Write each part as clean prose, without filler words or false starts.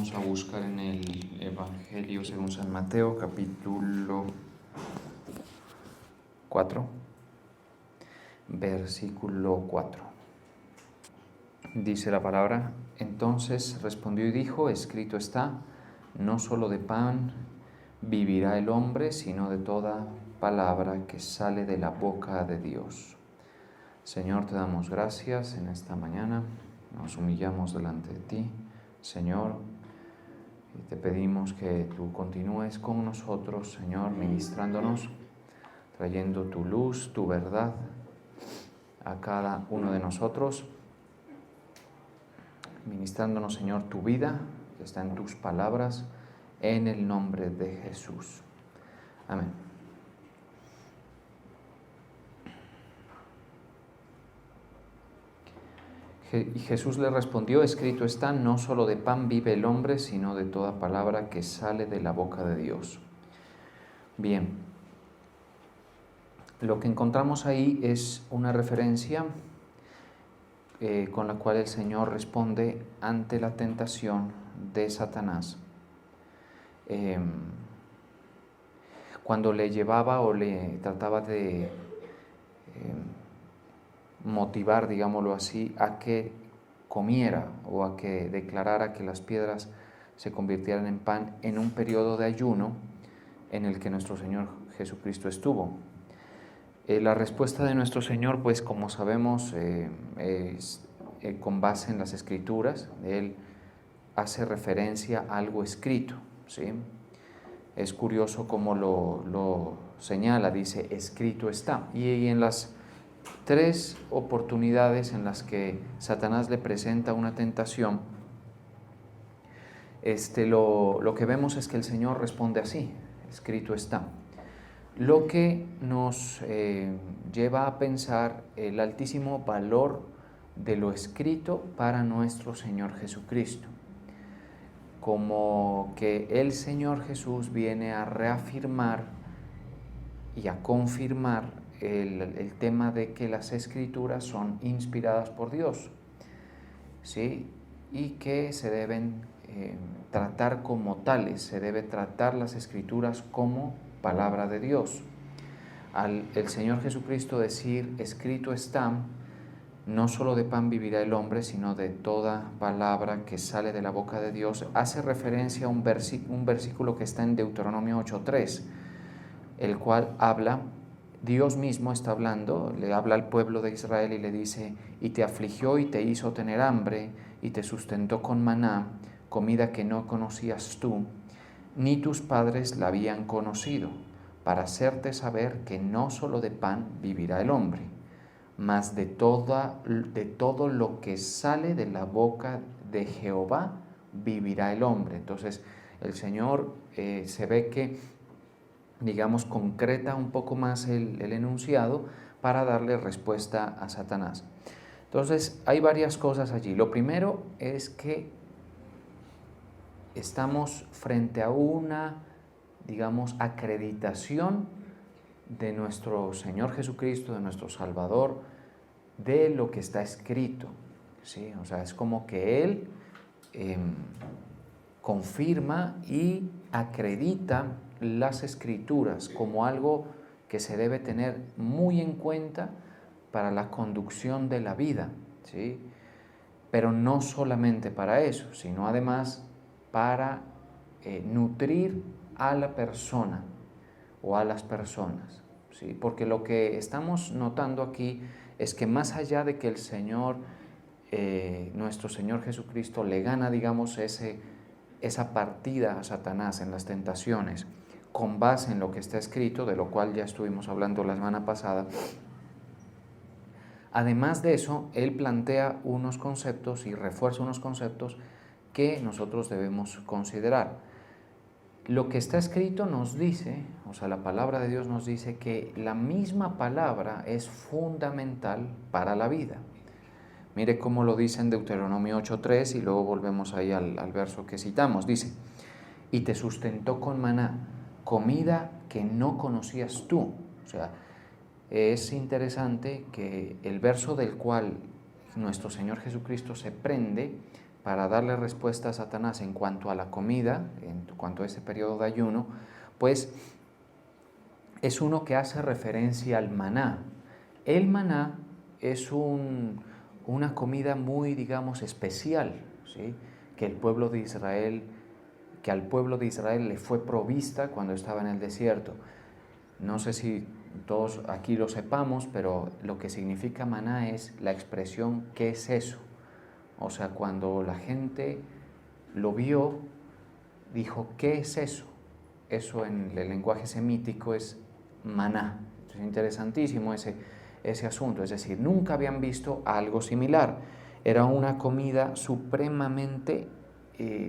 Vamos a buscar en el Evangelio según San Mateo, capítulo 4, versículo 4. Dice la palabra: entonces respondió y dijo: escrito está, no solo de pan vivirá el hombre, sino de toda palabra que sale de la boca de Dios. Señor, te damos gracias en esta mañana, nos humillamos delante de ti, Señor, y te pedimos que tú continúes con nosotros, Señor, ministrándonos, trayendo tu luz, tu verdad a cada uno de nosotros, ministrándonos, Señor, tu vida, que está en tus palabras, en el nombre de Jesús. Amén. Y Jesús le respondió: escrito está, no solo de pan vive el hombre, sino de toda palabra que sale de la boca de Dios. Bien, lo que encontramos ahí es una referencia con la cual el Señor responde ante la tentación de Satanás. Cuando le llevaba o le trataba de motivar, digámoslo así, a que comiera o a que declarara que las piedras se convirtieran en pan en un periodo de ayuno en el que nuestro Señor Jesucristo estuvo. La respuesta de nuestro Señor, pues como sabemos, es con base en las Escrituras. Él hace referencia a algo escrito, ¿sí? Es curioso cómo lo señala, dice, escrito está. Y en las tres oportunidades en las que Satanás le presenta una tentación, lo que vemos es que el Señor responde así: escrito está. Lo que nos lleva a pensar el altísimo valor de lo escrito para nuestro Señor Jesucristo. Como que el Señor Jesús viene a reafirmar y a confirmar el tema de que las Escrituras son inspiradas por Dios, ¿sí? Y que se deben tratar como tales, se debe tratar las Escrituras como palabra de Dios. Al el Señor Jesucristo decir escrito está, no solo de pan vivirá el hombre, sino de toda palabra que sale de la boca de Dios, hace referencia a un versículo que está en Deuteronomio 8:3, el cual habla, Dios mismo está hablando, le habla al pueblo de Israel y le dice: y te afligió y te hizo tener hambre y te sustentó con maná, comida que no conocías tú, ni tus padres la habían conocido, para hacerte saber que no solo de pan vivirá el hombre, mas de todo lo que sale de la boca de Jehová vivirá el hombre. Entonces el Señor se ve que, digamos, concreta un poco más el enunciado para darle respuesta a Satanás. Entonces hay varias cosas allí. Lo primero es que estamos frente a una, digamos, acreditación de nuestro Señor Jesucristo, de nuestro Salvador, de lo que está escrito, ¿sí? O sea, es como que Él confirma y acredita las Escrituras como algo que se debe tener muy en cuenta para la conducción de la vida, ¿sí? Pero no solamente para eso, sino además para nutrir a la persona o a las personas, ¿sí? Porque lo que estamos notando aquí es que más allá de que el Señor, nuestro Señor Jesucristo, le gana, digamos, esa partida a Satanás en las tentaciones, con base en lo que está escrito, de lo cual ya estuvimos hablando la semana pasada, además de eso, Él plantea unos conceptos y refuerza unos conceptos que nosotros debemos considerar. Lo que está escrito nos dice, o sea, la palabra de Dios nos dice que la misma palabra es fundamental para la vida. Mire cómo lo dice en Deuteronomio 8:3 y luego volvemos ahí al verso que citamos. Dice: y te sustentó con maná, comida que no conocías tú. O sea, es interesante que el verso del cual nuestro Señor Jesucristo se prende para darle respuesta a Satanás en cuanto a la comida, en cuanto a ese periodo de ayuno, pues es uno que hace referencia al maná. El maná es una comida muy, digamos, especial, ¿sí? que al pueblo de Israel le fue provista cuando estaba en el desierto. No sé si todos aquí lo sepamos, pero lo que significa maná es la expresión ¿qué es eso? O sea, cuando la gente lo vio, dijo ¿qué es eso? Eso en el lenguaje semítico es maná. Es interesantísimo ese asunto, es decir, nunca habían visto algo similar. Era una comida supremamente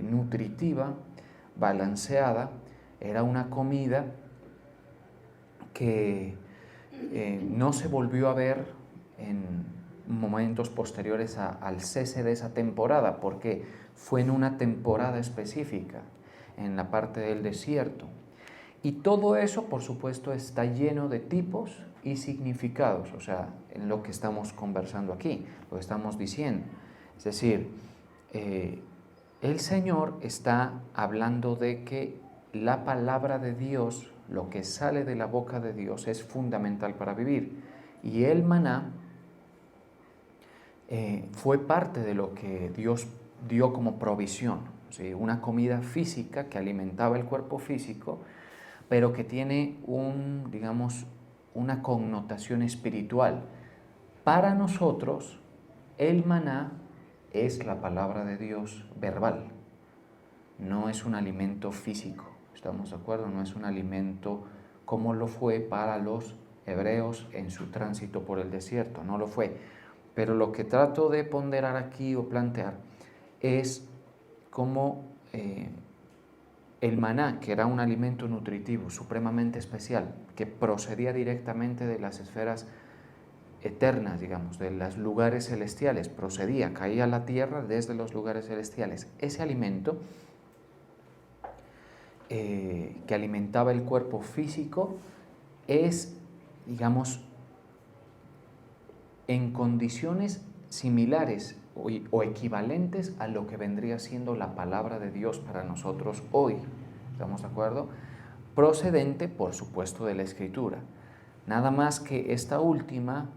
nutritiva, balanceada, era una comida que no se volvió a ver en momentos posteriores al cese de esa temporada, porque fue en una temporada específica, en la parte del desierto. Y todo eso, por supuesto, está lleno de tipos y significados, o sea, en lo que estamos conversando aquí, lo que estamos diciendo. Es decir, el Señor está hablando de que la palabra de Dios, lo que sale de la boca de Dios, es fundamental para vivir. Y el maná fue parte de lo que Dios dio como provisión, ¿sí? Una comida física que alimentaba el cuerpo físico, pero que tiene digamos, una connotación espiritual. Para nosotros, el maná es la palabra de Dios verbal, no es un alimento físico, ¿estamos de acuerdo? No es un alimento como lo fue para los hebreos en su tránsito por el desierto, no lo fue. Pero lo que trato de ponderar aquí o plantear es cómo el maná, que era un alimento nutritivo supremamente especial, que procedía directamente de las esferas eternas, digamos, de los lugares celestiales, caía a la tierra desde los lugares celestiales. Ese alimento que alimentaba el cuerpo físico es, digamos, en condiciones similares o equivalentes a lo que vendría siendo la palabra de Dios para nosotros hoy. ¿Estamos de acuerdo? Procedente, por supuesto, de la Escritura. Nada más que esta última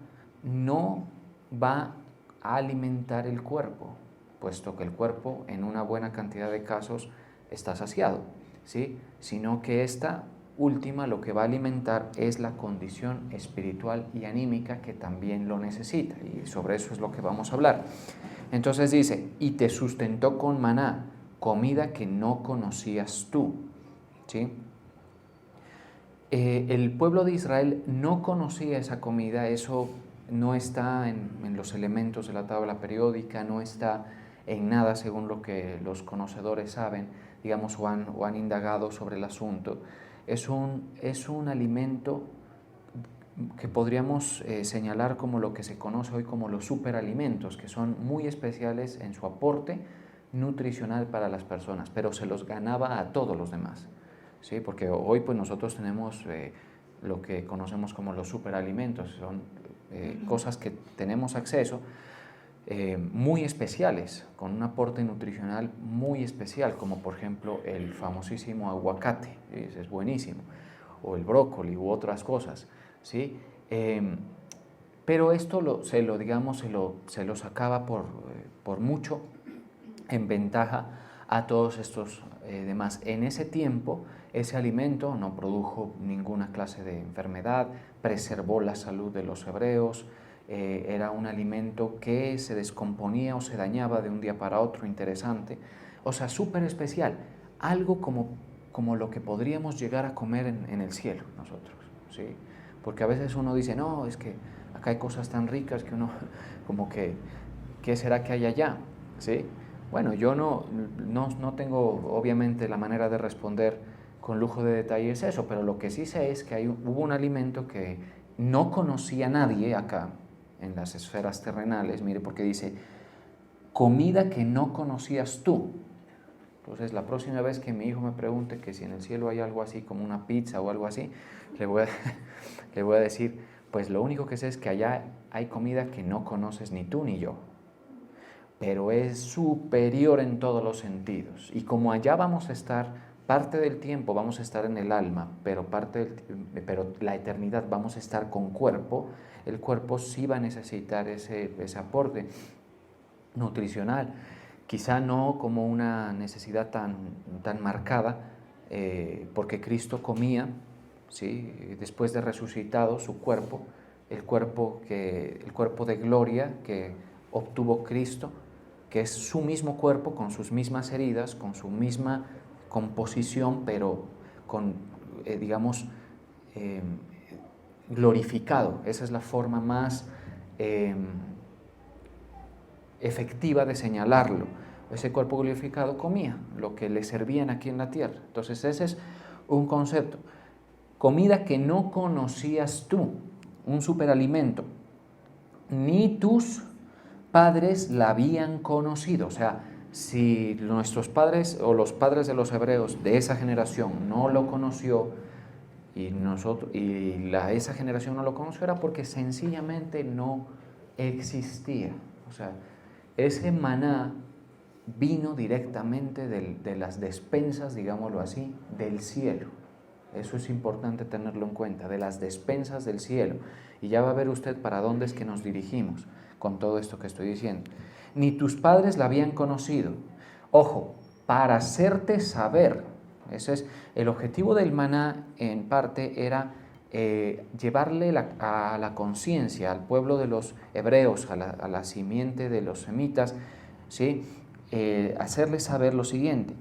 no va a alimentar el cuerpo, puesto que el cuerpo en una buena cantidad de casos está saciado, ¿sí? Sino que esta última lo que va a alimentar es la condición espiritual y anímica que también lo necesita, y sobre eso es lo que vamos a hablar. Entonces dice, y te sustentó con maná, comida que no conocías tú, ¿sí? El pueblo de Israel no conocía esa comida, eso no está en los elementos de la tabla periódica, no está en nada según lo que los conocedores saben, digamos, o han indagado sobre el asunto. Es un alimento que podríamos señalar como lo que se conoce hoy como los superalimentos, que son muy especiales en su aporte nutricional para las personas, pero se los ganaba a todos los demás. ¿Sí? Porque hoy pues nosotros tenemos lo que conocemos como los superalimentos, son cosas que tenemos acceso muy especiales, con un aporte nutricional muy especial, como por ejemplo el famosísimo aguacate, ¿sí? Es buenísimo, o el brócoli u otras cosas, ¿sí? Pero esto se lo sacaba por mucho en ventaja a todos estos demás. En ese tiempo, ese alimento no produjo ninguna clase de enfermedad, preservó la salud de los hebreos, era un alimento que se descomponía o se dañaba de un día para otro, interesante, o sea, súper especial, algo como lo que podríamos llegar a comer en el cielo nosotros, ¿sí? Porque a veces uno dice, no, es que acá hay cosas tan ricas que uno como que, ¿qué será que hay allá? ¿Sí? Bueno, yo no tengo obviamente la manera de responder con lujo de detalles eso, pero lo que sí sé es que hubo un alimento que no conocía nadie acá en las esferas terrenales, mire, porque dice, comida que no conocías tú. Entonces, la próxima vez que mi hijo me pregunte que si en el cielo hay algo así como una pizza o algo así, le voy a decir, pues lo único que sé es que allá hay comida que no conoces ni tú ni yo. pero es superior en todos los sentidos. Y como allá vamos a estar, parte del tiempo vamos a estar en el alma, pero la eternidad vamos a estar con cuerpo, el cuerpo sí va a necesitar ese aporte nutricional, quizá no como una necesidad tan marcada, porque Cristo comía, ¿sí? Después de resucitado su cuerpo, el cuerpo de gloria que obtuvo Cristo, que es su mismo cuerpo con sus mismas heridas, con su misma composición, pero con, digamos, glorificado. Esa es la forma más efectiva de señalarlo. Ese cuerpo glorificado comía lo que le servían aquí en la tierra. Entonces ese es un concepto. Comida que no conocías tú, un superalimento, ni tus padres la habían conocido. O sea, si nuestros padres o los padres de los hebreos de esa generación no lo conoció esa generación no lo conoció, era porque sencillamente no existía. O sea, ese maná vino directamente de las despensas, digámoslo así, del cielo. Eso es importante tenerlo en cuenta, de las despensas del cielo. Y ya va a ver usted para dónde es que nos dirigimos con todo esto que estoy diciendo. Ni tus padres la habían conocido. Ojo, para hacerte saber. Ese es el objetivo del maná, en parte era llevarle a la conciencia al pueblo de los hebreos, a la simiente de los semitas, ¿sí? Hacerles saber lo siguiente,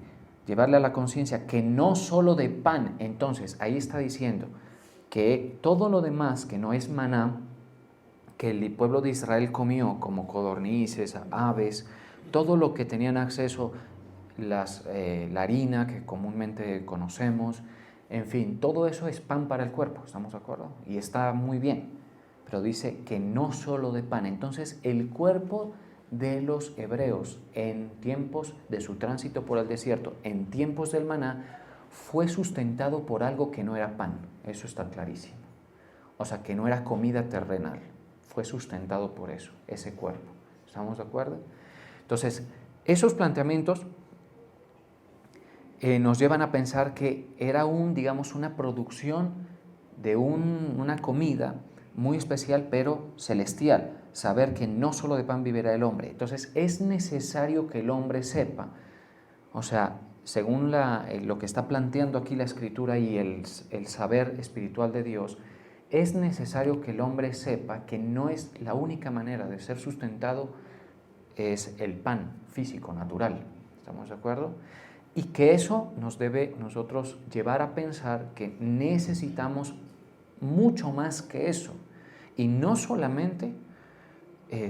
llevarle a la conciencia que no solo de pan. Entonces ahí está diciendo que todo lo demás que no es maná, que el pueblo de Israel comió, como codornices, aves, todo lo que tenían acceso, la harina que comúnmente conocemos, en fin, todo eso es pan para el cuerpo, ¿estamos de acuerdo? Y está muy bien, pero dice que no solo de pan. Entonces el cuerpo de los hebreos en tiempos de su tránsito por el desierto, en tiempos del maná, fue sustentado por algo que no era pan, eso está clarísimo. O sea, que no era comida terrenal, fue sustentado por eso, ese cuerpo. ¿Estamos de acuerdo? Entonces, esos planteamientos nos llevan a pensar que era digamos, una producción de una comida muy especial, pero celestial. Saber que no solo de pan vivirá el hombre. Entonces, es necesario que el hombre sepa, o sea, según lo que está planteando aquí la Escritura y el saber espiritual de Dios, es necesario que el hombre sepa que no es la única manera de ser sustentado es el pan físico, natural. ¿Estamos de acuerdo? Y que eso nos debe nosotros llevar a pensar que necesitamos mucho más que eso. Y no solamente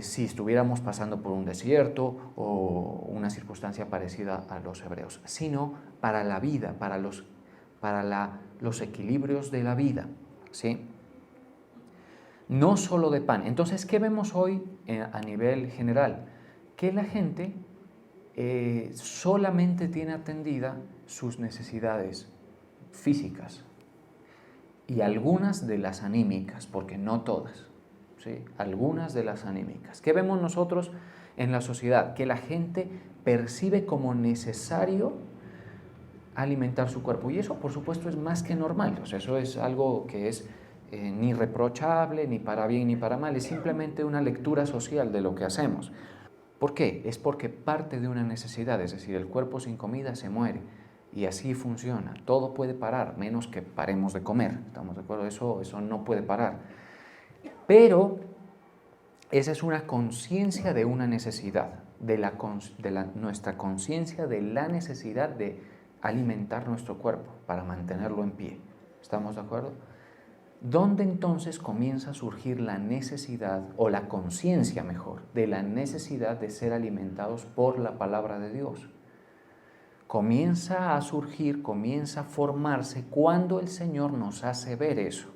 si estuviéramos pasando por un desierto o una circunstancia parecida a los hebreos, sino para la vida, para los equilibrios de la vida, ¿sí? No solo de pan. Entonces, ¿qué vemos hoy a nivel general? Que la gente solamente tiene atendida sus necesidades físicas y algunas de las anímicas, porque no todas, ¿sí? Algunas de las anímicas. ¿Qué vemos nosotros en la sociedad? Que la gente percibe como necesario alimentar su cuerpo, y eso por supuesto es más que normal. O sea, eso es algo que es ni reprochable, ni para bien ni para mal, es simplemente una lectura social de lo que hacemos. ¿Por qué? Es porque parte de una necesidad, es decir, el cuerpo sin comida se muere, y así funciona. Todo puede parar, menos que paremos de comer, ¿estamos de acuerdo? Eso no puede parar. Pero esa es una conciencia de una necesidad, nuestra conciencia de la necesidad de alimentar nuestro cuerpo para mantenerlo en pie. ¿Estamos de acuerdo? ¿Dónde entonces comienza a surgir la necesidad, o la conciencia mejor, de la necesidad de ser alimentados por la palabra de Dios? Comienza a surgir, comienza a formarse cuando el Señor nos hace ver eso.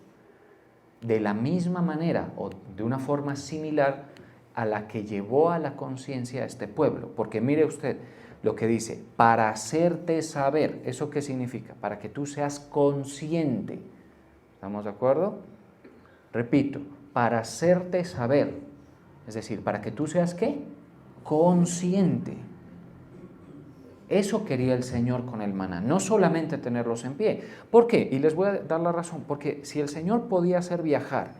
De la misma manera o de una forma similar a la que llevó a la conciencia a este pueblo. Porque mire usted lo que dice, para hacerte saber. ¿Eso qué significa? Para que tú seas consciente. ¿Estamos de acuerdo? Repito, para hacerte saber. Es decir, para que tú seas ¿qué? consciente. Eso quería el Señor con el maná, no solamente tenerlos en pie. ¿Por qué? Y les voy a dar la razón, porque si el Señor podía hacer viajar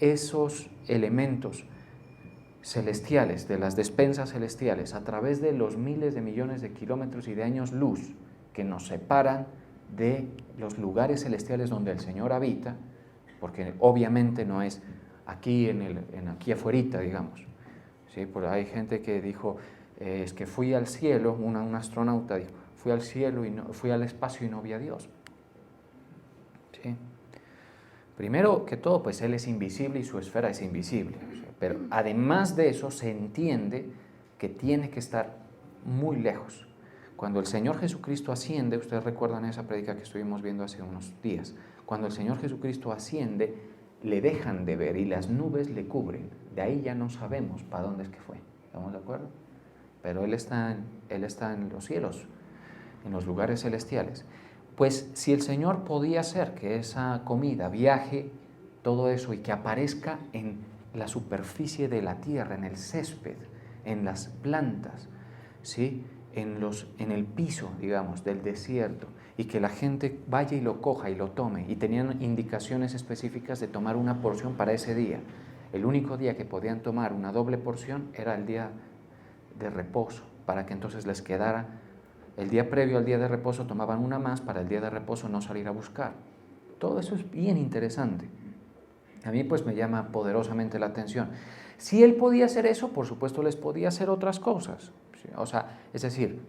esos elementos celestiales, de las despensas celestiales, a través de los miles de millones de kilómetros y de años luz que nos separan de los lugares celestiales donde el Señor habita, porque obviamente no es aquí aquí afuerita, digamos. ¿Sí? Porque hay gente que dijo, es que fui al cielo, un astronauta dijo, fui al cielo, fui al espacio y no vi a Dios. ¿Sí? Primero que todo, pues Él es invisible y su esfera es invisible. Pero además de eso, se entiende que tiene que estar muy lejos. Cuando el Señor Jesucristo asciende, ustedes recuerdan esa prédica que estuvimos viendo hace unos días, cuando el Señor Jesucristo asciende, le dejan de ver y las nubes le cubren. De ahí ya no sabemos para dónde es que fue. ¿Estamos de acuerdo? Pero Él está en los cielos, en los lugares celestiales. Pues si el Señor podía hacer que esa comida viaje, todo eso, y que aparezca en la superficie de la tierra, en el césped, en las plantas, ¿sí? en el piso, digamos, del desierto, y que la gente vaya y lo coja y lo tome, y tenían indicaciones específicas de tomar una porción para ese día. El único día que podían tomar una doble porción era el día de reposo, para que entonces les quedara. El día previo al día de reposo tomaban una más para el día de reposo no salir a buscar. Todo eso es bien interesante. A mí pues me llama poderosamente la atención. Si Él podía hacer eso, por supuesto les podía hacer otras cosas. O sea, es decir,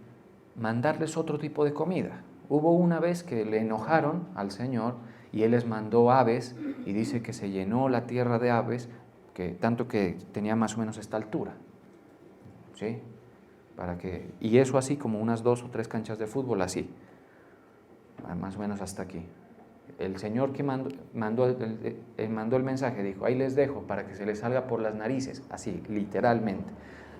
mandarles otro tipo de comida. Hubo una vez que le enojaron al Señor y Él les mandó aves y dice que se llenó la tierra de aves, tanto que tenía más o menos esta altura. ¿Sí? Y eso así como unas 2 o 3 canchas de fútbol, así, más o menos hasta aquí. El Señor que mandó el mensaje dijo, ahí les dejo para que se les salga por las narices, así, literalmente,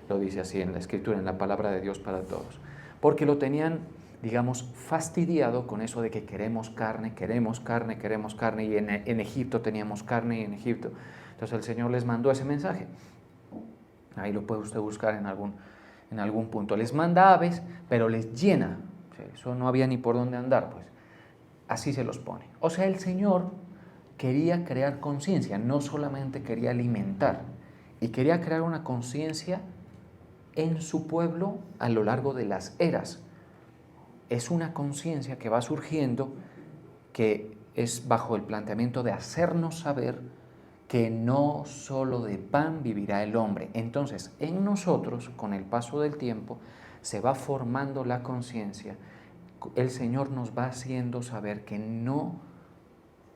lo dice así en la Escritura, en la palabra de Dios para todos, porque lo tenían, digamos, fastidiado con eso de que queremos carne, y en Egipto teníamos carne, y en Egipto. Entonces el Señor les mandó ese mensaje. Ahí lo puede usted buscar en algún punto. Les manda aves, pero les llena. Eso no había ni por dónde andar, pues. Así se los pone. O sea, el Señor quería crear conciencia, no solamente quería alimentar, y quería crear una conciencia en su pueblo a lo largo de las eras. Es una conciencia que va surgiendo, que es bajo el planteamiento de hacernos saber que no solo de pan vivirá el hombre. Entonces, en nosotros, con el paso del tiempo, se va formando la conciencia. El Señor nos va haciendo saber que no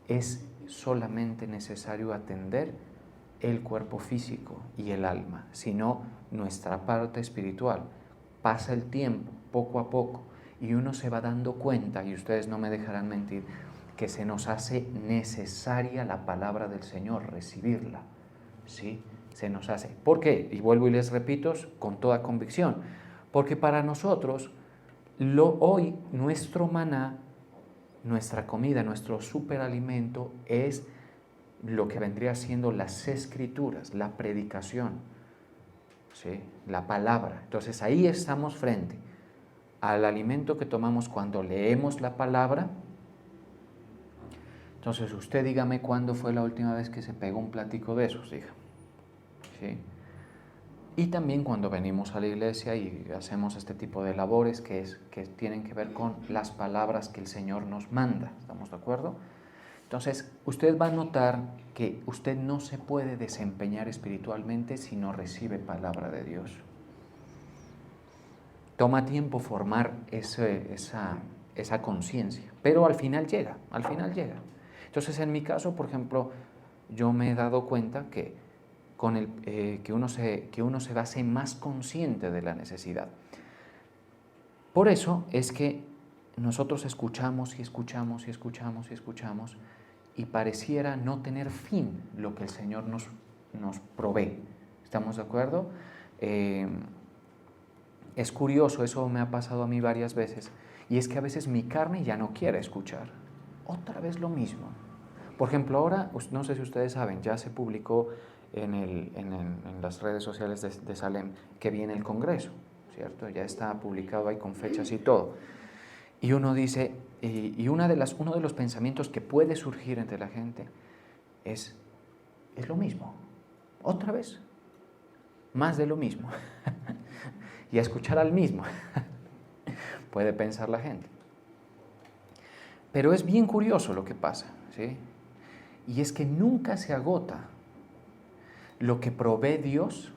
es solamente necesario atender el cuerpo físico y el alma, sino nuestra parte espiritual. Pasa el tiempo, poco a poco, y uno se va dando cuenta, y ustedes no me dejarán mentir, que se nos hace necesaria la palabra del Señor, recibirla, ¿sí? Se nos hace. ¿Por qué? Y vuelvo y les repito con toda convicción, porque para nosotros, hoy nuestro maná, nuestra comida, nuestro superalimento es lo que vendría siendo las Escrituras, la predicación, ¿sí? La palabra. Entonces ahí estamos frente al alimento que tomamos cuando leemos la palabra. Entonces usted dígame cuándo fue la última vez que se pegó un platico de esos, hija. ¿Sí? Y también cuando venimos a la iglesia y hacemos este tipo de labores que tienen que ver con las palabras que el Señor nos manda. ¿Estamos de acuerdo? Entonces, usted va a notar que usted no se puede desempeñar espiritualmente si no recibe palabra de Dios. Toma tiempo formar esa conciencia, pero al final llega. Entonces, en mi caso, por ejemplo, yo me he dado cuenta que que uno se hace más consciente de la necesidad. Por eso es que nosotros escuchamos y pareciera no tener fin lo que el Señor nos provee. ¿Estamos de acuerdo? Es curioso, eso me ha pasado a mí varias veces, y es que a veces mi carne ya no quiere escuchar. Otra vez lo mismo. Por ejemplo, ahora, no sé si ustedes saben, ya se publicó en las redes sociales de Salem que viene el Congreso, ¿cierto? Ya está publicado ahí con fechas y todo. Y uno dice, uno de los pensamientos que puede surgir entre la gente es lo mismo, otra vez, más de lo mismo, y a escuchar al mismo, puede pensar la gente. Pero es bien curioso lo que pasa, ¿sí? Y es que nunca se agota lo que provee Dios,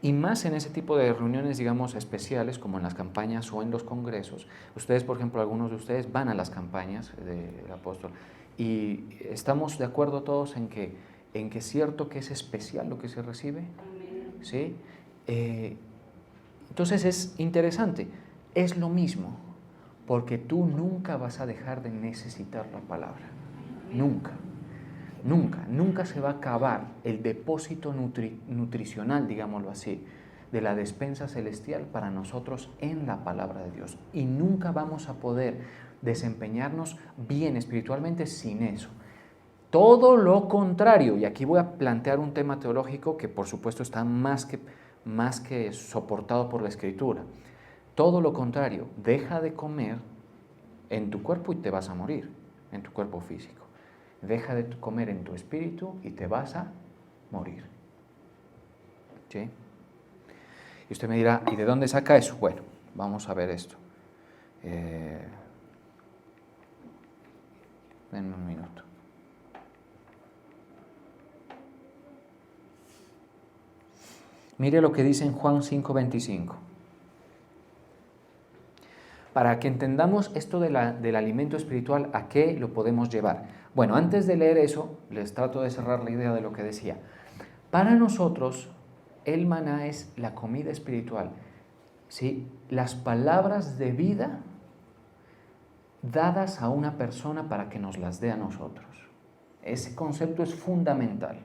y más en ese tipo de reuniones, digamos, especiales, como en las campañas o en los congresos. Ustedes, por ejemplo, algunos de ustedes van a las campañas del apóstol, y estamos de acuerdo todos en que es cierto que es especial lo que se recibe, ¿sí? Entonces es interesante, es lo mismo, porque tú nunca vas a dejar de necesitar la palabra, nunca. Nunca se va a acabar el depósito nutricional, digámoslo así, de la despensa celestial para nosotros en la palabra de Dios. Y nunca vamos a poder desempeñarnos bien espiritualmente sin eso. Todo lo contrario, y aquí voy a plantear un tema teológico que por supuesto está más que soportado por la Escritura. Todo lo contrario, deja de comer en tu cuerpo y te vas a morir, en tu cuerpo físico. Deja de comer en tu espíritu y te vas a morir. ¿Sí? Y usted me dirá, ¿y de dónde saca eso? Bueno, vamos a ver esto. Denme un minuto. Mire lo que dice en Juan 5:25. Para que entendamos esto del alimento espiritual, ¿a qué lo podemos llevar? Bueno, antes de leer eso, les trato de cerrar la idea de lo que decía. Para nosotros, el maná es la comida espiritual, ¿sí? Las palabras de vida dadas a una persona para que nos las dé a nosotros. Ese concepto es fundamental.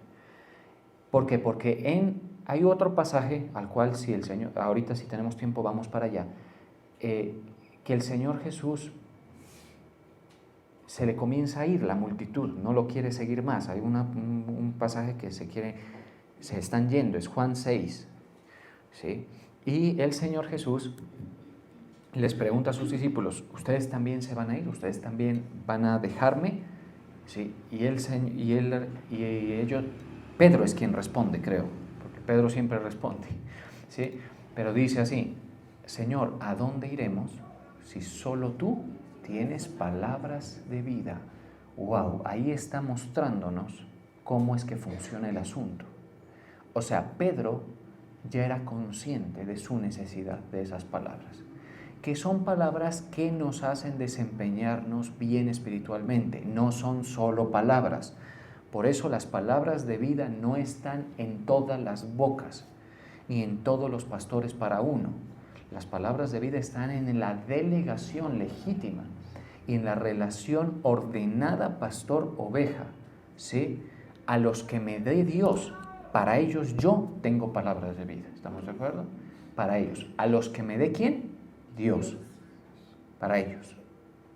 ¿Por qué? Porque hay otro pasaje al cual, si el Señor, ahorita si tenemos tiempo vamos para allá, que el Señor Jesús se le comienza a ir la multitud, no lo quiere seguir más. Hay un pasaje que se están yendo, es Juan 6, ¿sí? Y el Señor Jesús les pregunta a sus discípulos, ¿ustedes también se van a ir? ¿Ustedes también van a dejarme? ¿Sí? Y ellos, Pedro es quien responde, creo, porque Pedro siempre responde, ¿sí? Pero dice así, Señor, ¿a dónde iremos si solo tú tienes palabras de vida? ¡Wow! Ahí está mostrándonos cómo es que funciona el asunto. O sea, Pedro ya era consciente de su necesidad de esas palabras, que son palabras que nos hacen desempeñarnos bien espiritualmente, no son solo palabras. Por eso las palabras de vida no están en todas las bocas, ni en todos los pastores para uno. Las palabras de vida están en la delegación legítima y en la relación ordenada pastor-oveja, ¿sí? A los que me dé Dios, para ellos yo tengo palabras de vida. ¿Estamos de acuerdo? Para ellos. ¿A los que me dé quién? Dios. Para ellos.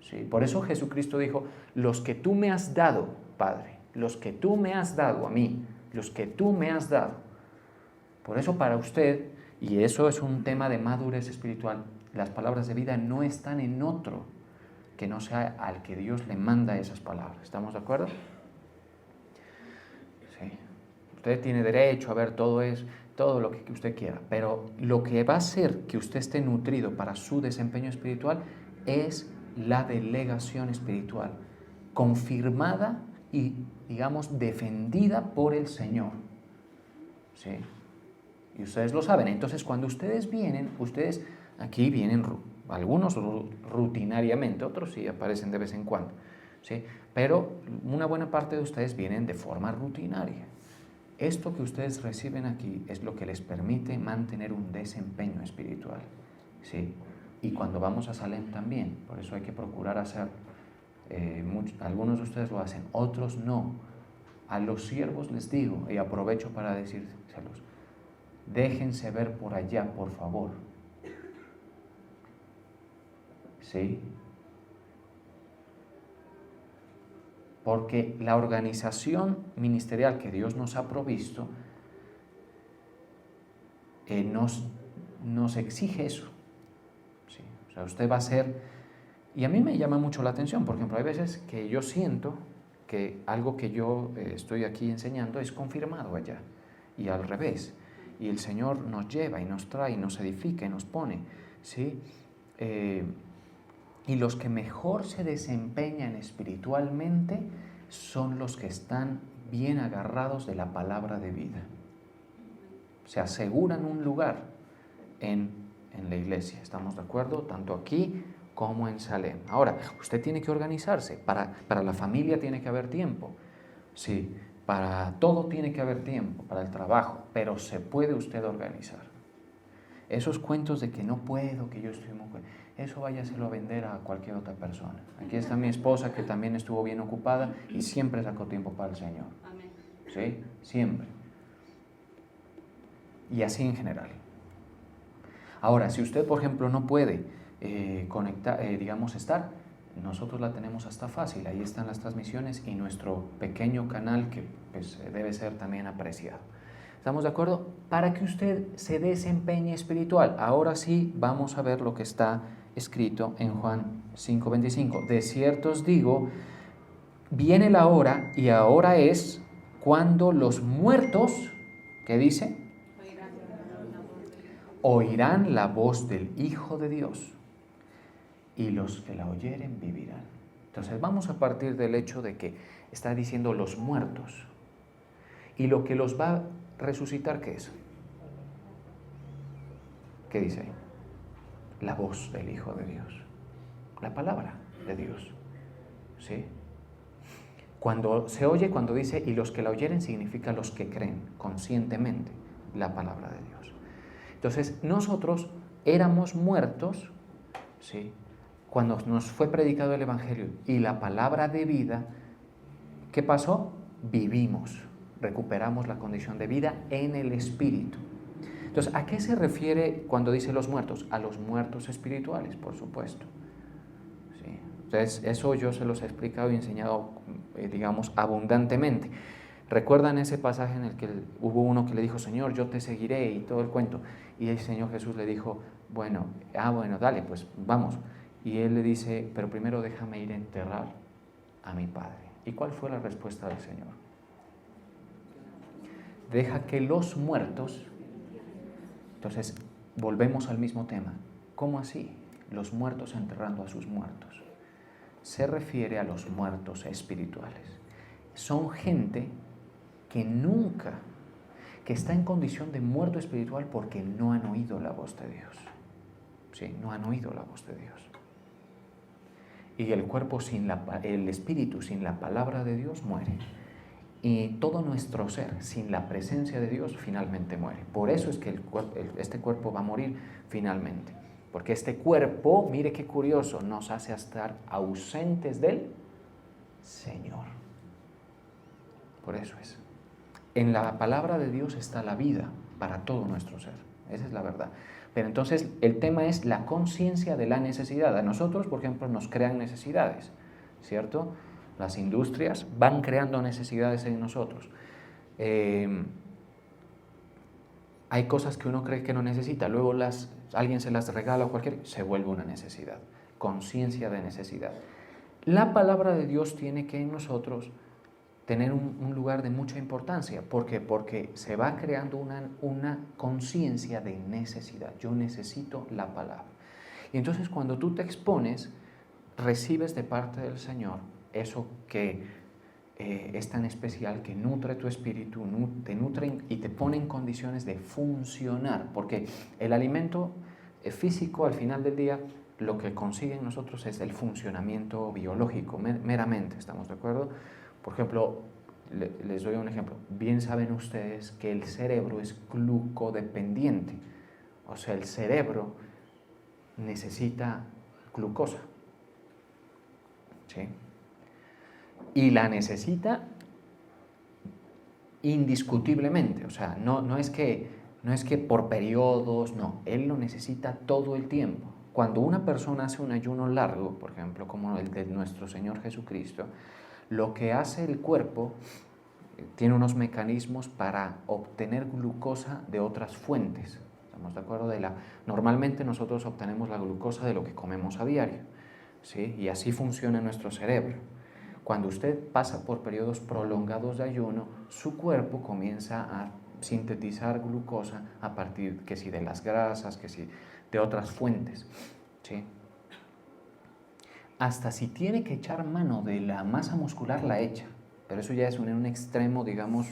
¿Sí? Por eso Jesucristo dijo, los que tú me has dado, Padre, los que tú me has dado a mí, los que tú me has dado. Por eso para usted, y eso es un tema de madurez espiritual, las palabras de vida no están en otro que no sea al que Dios le manda esas palabras. ¿Estamos de acuerdo? Sí. Usted tiene derecho a ver todo eso, todo lo que usted quiera, pero lo que va a hacer que usted esté nutrido para su desempeño espiritual es la delegación espiritual, confirmada y, digamos, defendida por el Señor. ¿Sí? Y ustedes lo saben. Entonces, cuando ustedes vienen, aquí vienen algunos rutinariamente, otros sí aparecen de vez en cuando, ¿sí? Pero una buena parte de ustedes vienen de forma rutinaria. Esto que ustedes reciben aquí es lo que les permite mantener un desempeño espiritual, ¿sí? Y cuando vamos a Salem también, por eso hay que procurar hacerlo. Algunos de ustedes lo hacen, otros no. A los siervos les digo, y aprovecho para decírselos, déjense ver por allá, por favor. ¿Sí? porque la organización ministerial que Dios nos ha provisto nos exige eso. ¿Sí? O sea, usted va a ser... Y a mí me llama mucho la atención, por ejemplo, hay veces que yo siento que algo que yo estoy aquí enseñando es confirmado allá, y al revés. Y el Señor nos lleva y nos trae y nos edifica y nos pone, ¿sí? Y los que mejor se desempeñan espiritualmente son los que están bien agarrados de la palabra de vida. Se aseguran un lugar en la iglesia, ¿estamos de acuerdo? Tanto aquí como en Salem. Ahora, usted tiene que organizarse. Para la familia tiene que haber tiempo. Sí, para todo tiene que haber tiempo, para el trabajo, pero se puede usted organizar. Esos cuentos de que no puedo, que yo estoy muy... Eso váyaselo a vender a cualquier otra persona. Aquí está mi esposa, que también estuvo bien ocupada y siempre sacó tiempo para el Señor. ¿Sí? Siempre. Y así en general. Ahora, si usted, por ejemplo, no puede estar, nosotros la tenemos hasta fácil. Ahí están las transmisiones y nuestro pequeño canal que pues, debe ser también apreciado. ¿Estamos de acuerdo? Para que usted se desempeñe espiritual. Ahora sí vamos a ver lo que está escrito en Juan 5:25. De cierto os digo, viene la hora, y ahora es, cuando los muertos, ¿qué dice? Oirán la voz del Hijo de Dios, y los que la oyeren vivirán. Entonces vamos a partir del hecho de que está diciendo los muertos, y lo que los va a resucitar, ¿qué es? ¿Qué dice ahí? La voz del Hijo de Dios, la palabra de Dios, ¿sí? Cuando se oye, cuando dice y los que la oyeren, significa los que creen conscientemente la palabra de Dios. Entonces nosotros éramos muertos, ¿sí? Cuando nos fue predicado el Evangelio y la palabra de vida, ¿qué pasó? Vivimos, recuperamos la condición de vida en el Espíritu. Entonces, ¿a qué se refiere cuando dice los muertos? A los muertos espirituales, por supuesto. ¿Sí? Entonces, eso yo se los he explicado y enseñado, abundantemente. ¿Recuerdan ese pasaje en el que hubo uno que le dijo, Señor, yo te seguiré y todo el cuento? Y el Señor Jesús le dijo, bueno, dale, pues vamos. Y él le dice, pero primero déjame ir a enterrar a mi Padre. ¿Y cuál fue la respuesta del Señor? Deja que los muertos... Entonces, volvemos al mismo tema. ¿Cómo así? Los muertos enterrando a sus muertos. Se refiere a los muertos espirituales. Son gente que está en condición de muerto espiritual porque no han oído la voz de Dios. Sí, no han oído la voz de Dios. Y el cuerpo el espíritu sin la palabra de Dios muere. Y todo nuestro ser sin la presencia de Dios finalmente muere. Por eso es que este cuerpo va a morir finalmente. Porque este cuerpo, mire qué curioso, nos hace estar ausentes del Señor. Por eso es. En la palabra de Dios está la vida para todo nuestro ser. Esa es la verdad. Pero entonces el tema es la conciencia de la necesidad. A nosotros, por ejemplo, nos crean necesidades, ¿cierto? Las industrias van creando necesidades en nosotros. Hay cosas que uno cree que no necesita, luego alguien se las regala o se vuelve una necesidad. Conciencia de necesidad. La palabra de Dios tiene que en nosotros tener un lugar de mucha importancia. ¿Por qué? Porque se va creando una conciencia de necesidad. Yo necesito la palabra. Y entonces cuando tú te expones, recibes de parte del Señor eso que es tan especial, que nutre tu espíritu, te nutre y te pone en condiciones de funcionar. Porque el alimento físico, al final del día, lo que consigue en nosotros es el funcionamiento biológico, meramente, ¿estamos de acuerdo? Por ejemplo, les doy un ejemplo. Bien saben ustedes que el cerebro es glucodependiente. O sea, el cerebro necesita glucosa. ¿Sí? Y la necesita indiscutiblemente. O sea, no es que por periodos, no. Él lo necesita todo el tiempo. Cuando una persona hace un ayuno largo, por ejemplo, como el de nuestro Señor Jesucristo, Lo que hace el cuerpo tiene unos mecanismos para obtener glucosa de otras fuentes. ¿Estamos de acuerdo? Normalmente nosotros obtenemos la glucosa de lo que comemos a diario, ¿sí? Y así funciona nuestro cerebro. Cuando usted pasa por periodos prolongados de ayuno, su cuerpo comienza a sintetizar glucosa a partir, que si de las grasas, que si de otras fuentes, ¿sí? Hasta si tiene que echar mano de la masa muscular, la echa. Pero eso ya es en un extremo, digamos,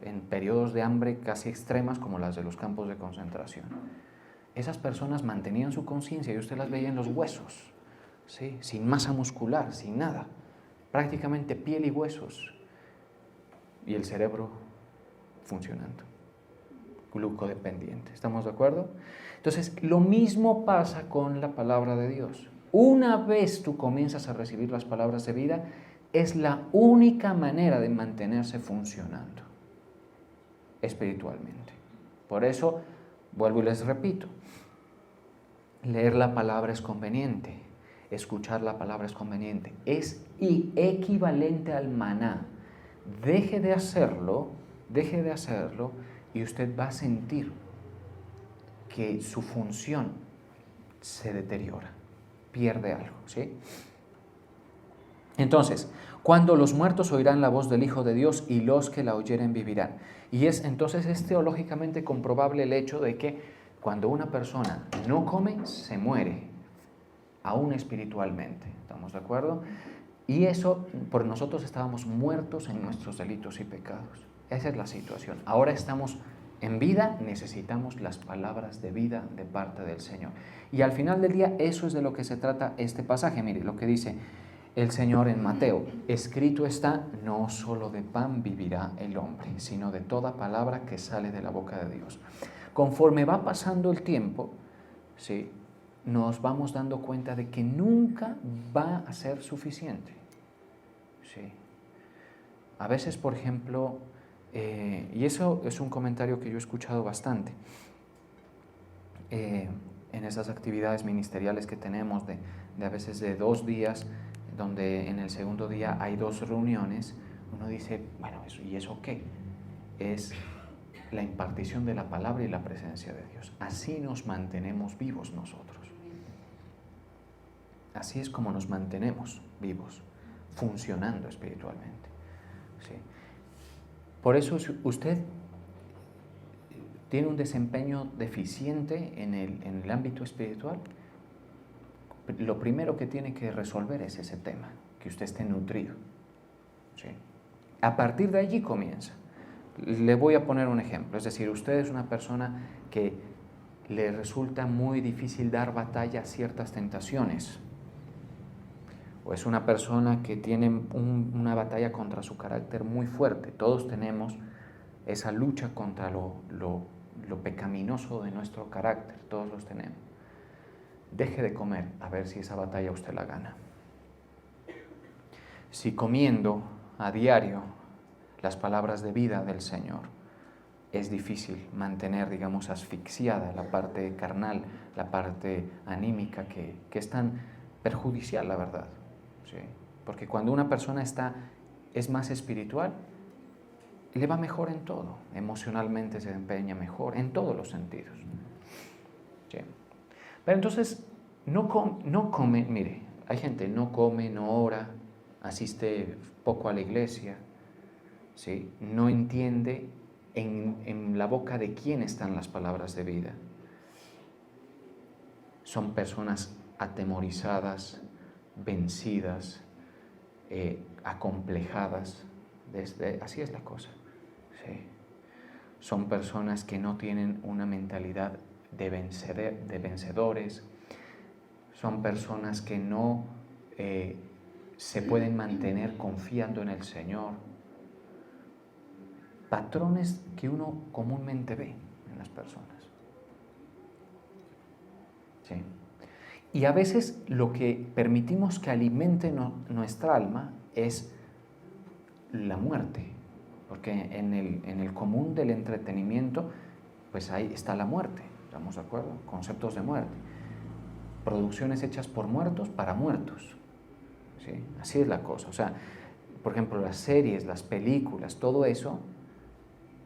en periodos de hambre casi extremas como las de los campos de concentración. Esas personas mantenían su conciencia y usted las veía en los huesos, ¿sí? Sin masa muscular, sin nada. Prácticamente piel y huesos. Y el cerebro funcionando. Glucodependiente. ¿Estamos de acuerdo? Entonces, lo mismo pasa con la palabra de Dios. Una vez tú comienzas a recibir las palabras de vida, es la única manera de mantenerse funcionando espiritualmente. Por eso, vuelvo y les repito, leer la palabra es conveniente, escuchar la palabra es conveniente, es equivalente al maná. Deje de hacerlo y usted va a sentir que su función se deteriora, pierde algo, ¿sí? Entonces, cuando los muertos oirán la voz del Hijo de Dios y los que la oyeren vivirán. Y entonces es teológicamente comprobable el hecho de que cuando una persona no come, se muere, aún espiritualmente. ¿Estamos de acuerdo? Y eso, por nosotros estábamos muertos en nuestros delitos y pecados. Esa es la situación. Ahora estamos en vida, necesitamos las palabras de vida de parte del Señor. Y al final del día, eso es de lo que se trata este pasaje. Mire lo que dice el Señor en Mateo: escrito está, no solo de pan vivirá el hombre, sino de toda palabra que sale de la boca de Dios. Conforme va pasando el tiempo, ¿sí?, nos vamos dando cuenta de que nunca va a ser suficiente. ¿Sí? A veces, por ejemplo, y eso es un comentario que yo he escuchado bastante, en esas actividades ministeriales que tenemos de a veces de 2 días, donde en el segundo día hay 2 reuniones, uno dice, bueno, ¿y eso qué? Es la impartición de la palabra y la presencia de Dios. Así nos mantenemos vivos nosotros. Así es como nos mantenemos vivos, funcionando espiritualmente. ¿Sí? Por eso, si usted tiene un desempeño deficiente en el ámbito espiritual, lo primero que tiene que resolver es ese tema, que usted esté nutrido. ¿Sí? A partir de allí comienza. Le voy a poner un ejemplo, es decir, usted es una persona que le resulta muy difícil dar batalla a ciertas tentaciones, o es una persona que tiene una batalla contra su carácter muy fuerte. Todos tenemos esa lucha contra lo pecaminoso de nuestro carácter, todos los tenemos. Deje de comer, a ver si esa batalla usted la gana. Si comiendo a diario las palabras de vida del Señor, es difícil mantener, digamos, asfixiada la parte carnal, la parte anímica, que es tan perjudicial, la verdad. ¿Sí? Porque cuando una persona es más espiritual, le va mejor en todo, emocionalmente se desempeña mejor, en todos los sentidos. ¿Sí? Pero entonces, no come, mire, hay gente no come, no ora, asiste poco a la iglesia, ¿sí? No entiende en la boca de quién están las palabras de vida. Son personas atemorizadas, vencidas, acomplejadas. Así es la cosa. ¿Sí? Son personas que no tienen una mentalidad de vencedores. Son personas que no se pueden mantener confiando en el Señor. Patrones que uno comúnmente ve en las personas. ¿Sí? Y a veces lo que permitimos que alimente nuestra alma es la muerte, porque en el común del entretenimiento, pues ahí está la muerte, ¿estamos de acuerdo? Conceptos de muerte. Producciones hechas por muertos para muertos. ¿Sí? Así es la cosa. O sea, por ejemplo, las series, las películas, todo eso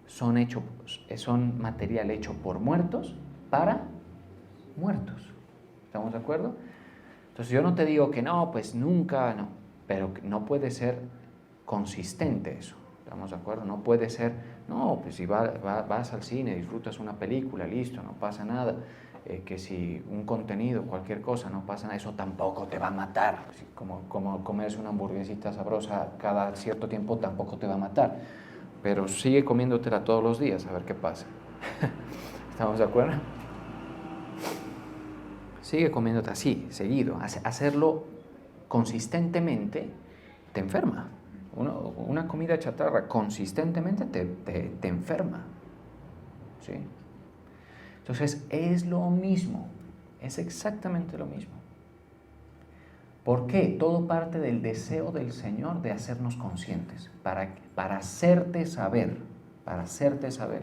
son material hecho por muertos para muertos. ¿Estamos de acuerdo? Entonces yo no te digo que no, pues nunca, no, pero no puede ser consistente eso. ¿Estamos de acuerdo? No puede ser, no, pues si vas al cine, disfrutas una película, listo, no pasa nada. Que si un contenido, cualquier cosa, no pasa nada, eso tampoco te va a matar. Como comerse una hamburguesita sabrosa cada cierto tiempo tampoco te va a matar. Pero sigue comiéndotela todos los días, a ver qué pasa. ¿Estamos de acuerdo? Sigue comiéndote así, seguido. Hacerlo consistentemente te enferma. Una comida chatarra consistentemente te enferma. ¿Sí? Entonces es lo mismo, es exactamente lo mismo. ¿Por qué? Todo parte del deseo del Señor de hacernos conscientes, para hacerte saber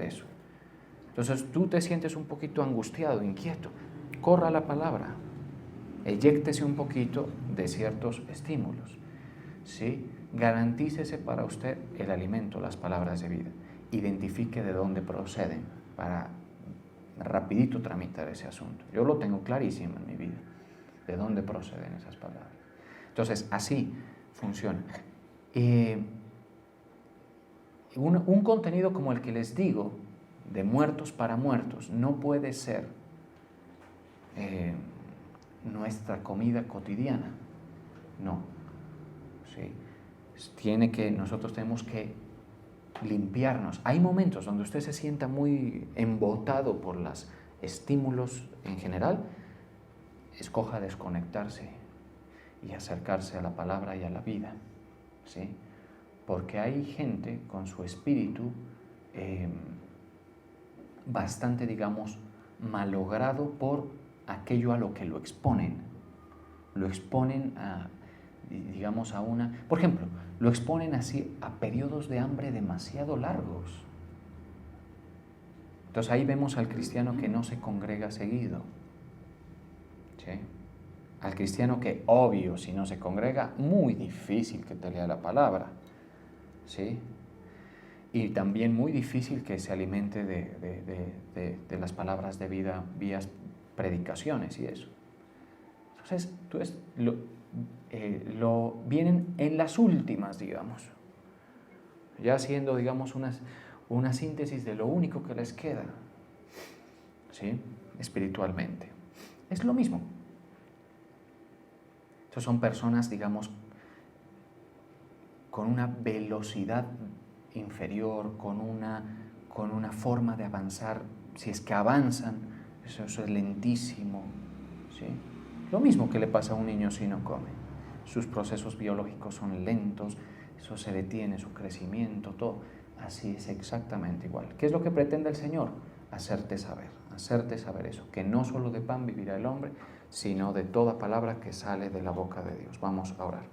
eso. Entonces tú te sientes un poquito angustiado, inquieto, corra la palabra, eyéctese un poquito de ciertos estímulos, ¿sí? Garantícese para usted el alimento, las palabras de vida, identifique de dónde proceden para rapidito tramitar ese asunto. Yo lo tengo clarísimo en mi vida, de dónde proceden esas palabras. Entonces, así funciona. Un contenido como el que les digo, de muertos para muertos, no puede ser nuestra comida cotidiana. No. ¿Sí? Nosotros tenemos que limpiarnos. Hay momentos donde usted se sienta muy embotado por los estímulos en general. Escoja desconectarse y acercarse a la palabra y a la vida, ¿sí? Porque hay gente con su espíritu bastante, digamos, malogrado por aquello a lo que lo exponen. Lo exponen digamos, por ejemplo, lo exponen así a periodos de hambre demasiado largos. Entonces ahí vemos al cristiano que no se congrega seguido, ¿sí? Al cristiano que, obvio, si no se congrega, muy difícil que te lea la palabra, ¿sí? Y también muy difícil que se alimente de las palabras de vida, vías predicaciones y eso. Entonces vienen en las últimas, digamos, ya haciendo, digamos, una síntesis de lo único que les queda, ¿sí? Espiritualmente. Es lo mismo. Entonces son personas, digamos, con una velocidad inferior, con una forma de avanzar, si es que avanzan, eso es lentísimo, ¿sí? Lo mismo que le pasa a un niño si no come. Sus procesos biológicos son lentos, eso se detiene, su crecimiento, todo. Así es exactamente igual. ¿Qué es lo que pretende el Señor? Hacerte saber eso, que no solo de pan vivirá el hombre, sino de toda palabra que sale de la boca de Dios. Vamos a orar.